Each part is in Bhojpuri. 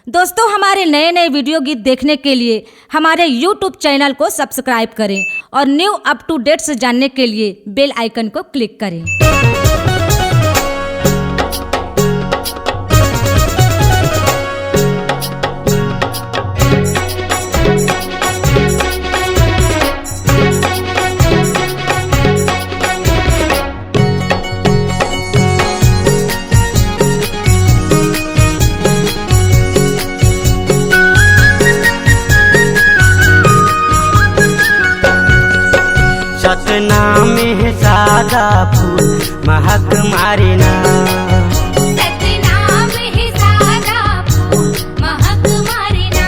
दोस्तों, हमारे नए नए वीडियो गीत देखने के लिए हमारे YouTube चैनल को सब्सक्राइब करें और न्यू अप टू डेट्स जानने के लिए बेल आइकन को क्लिक करें। सतना में सादा फूल महक मारेना, सतना में सादा फूल महक मारेना,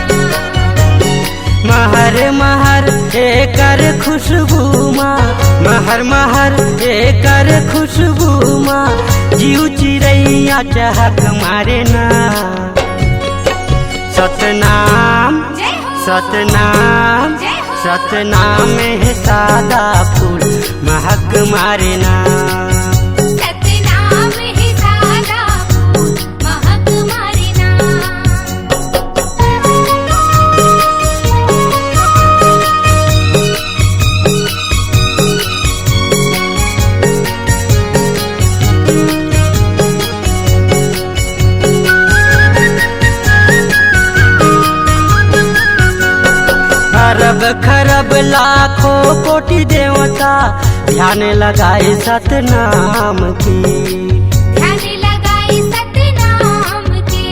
महर महर एकर खुशबू माँ, महर महर एकर खुशबू माँ, जीव चिड़ैया चहक मारेना। सतनाम सतनाम सतनाम में सादा फूल महक मारेना, सतना में सादा फूल महक मारेना। खरब खरब लाखों कोटि देवता ध्यान लगाए सतनाम की, ध्यान लगाई सतनाम के,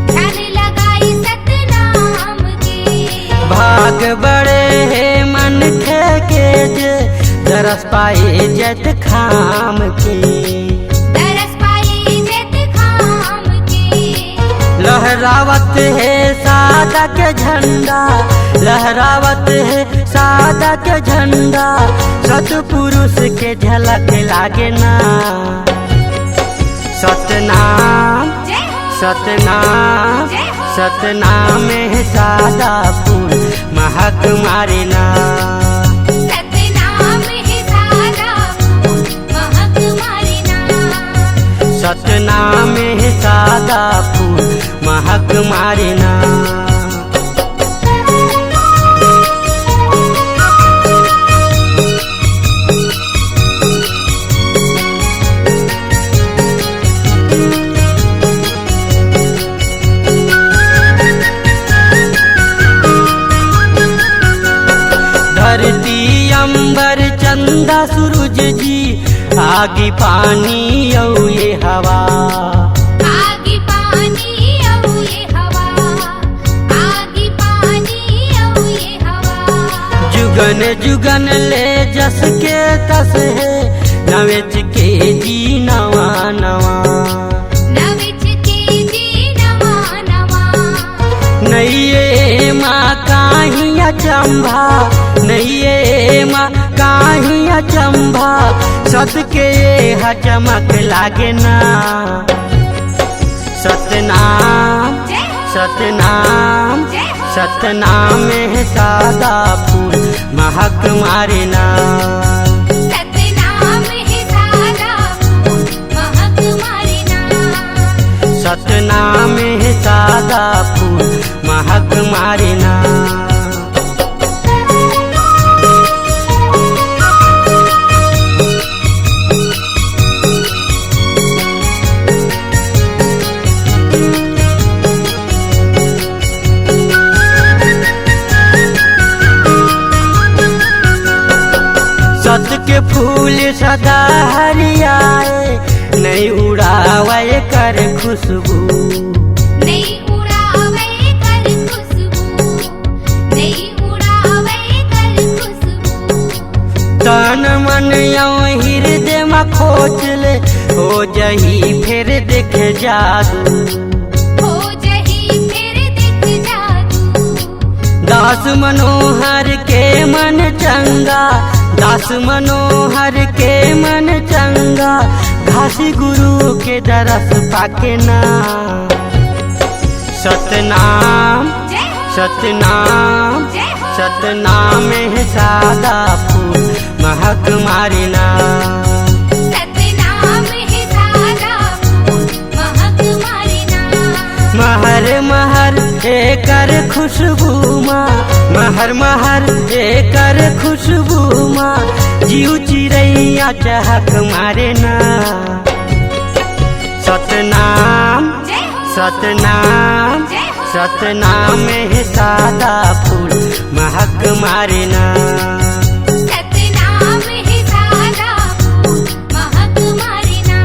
ध्यान लगाई सतनाम के। भाग बड़े है मन के जे दरस पाए जत खाम की, दरस पाई जत खाम के। लहरावत है सादा के झंडा, लहरावत है सादा के झंडा, सतपुरुष के झलक लागे ना। सतनाम सतनाम सतनाम में सादा फूल महक मारेना, सतना में सादा फूल महक मारेना। सतनाम में सादा फूल महक मारेना। धरती अंबर चंदा सूरज जी, आगी पानी औ ये हवा, आगी पानी औ ये हवा, आगी पानी औ ये हवा। जुगन जुगन ले जस के तस है, नवेच के जी नवा नवा, नविच के जी नवा नवा। नैये माँ काहीं अचंभा, नैये माँ काहीं अचंभा, सत के हा चमक लागे ना। सतनाम सतनाम सतनाम में सादा फूल महक मारेना, सतना में सादा फूल महक मारेना। सतनाम में सादा फूल महक मारेना। सत के फूल सदा हरियाए, नहीं उड़ावे कर खुशबू, नहीं उड़ावे कर खुशबू, नहीं उड़ावे कर खुशबू। तन मन यौ हृदय में खोज ले, हो जही फिर देख जादू, हो जही फिर दिख जादू। दास मनोहर के मन चंगा, दास मनोहर के मन चंगा, घासी गुरु के दरस पाके ना। सतनाम सतनाम सतनाम में सादा फूल महक मारेना, सतना में सादा फूल महक मारेना। महर महर एकर खुशबू माँ महर महर एकर खुशबू माँ जीव चिड़ैया चहक मारे ना सतनाम जय हो सतनाम जय हो सतनाम है सादा फूल महक मारे ना सतनाम है सादा फूल महक मारना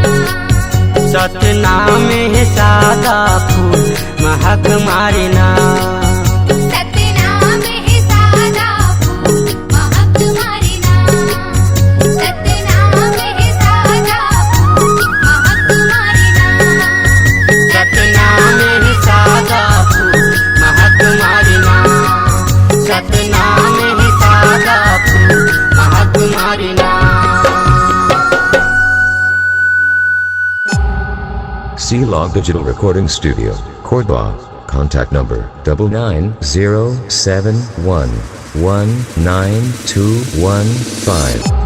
सतनाम है सादा फूल महक मारे ना सतनाम है सादा फूल महक मारना सतनाम है सादा फूल महक मारना सतनाम है सादा फूल महक मारे ना सतनाम है सादा फूल महक मारे ना C-Log Digital Recording Studio, Cordoba. Contact number 99071192115.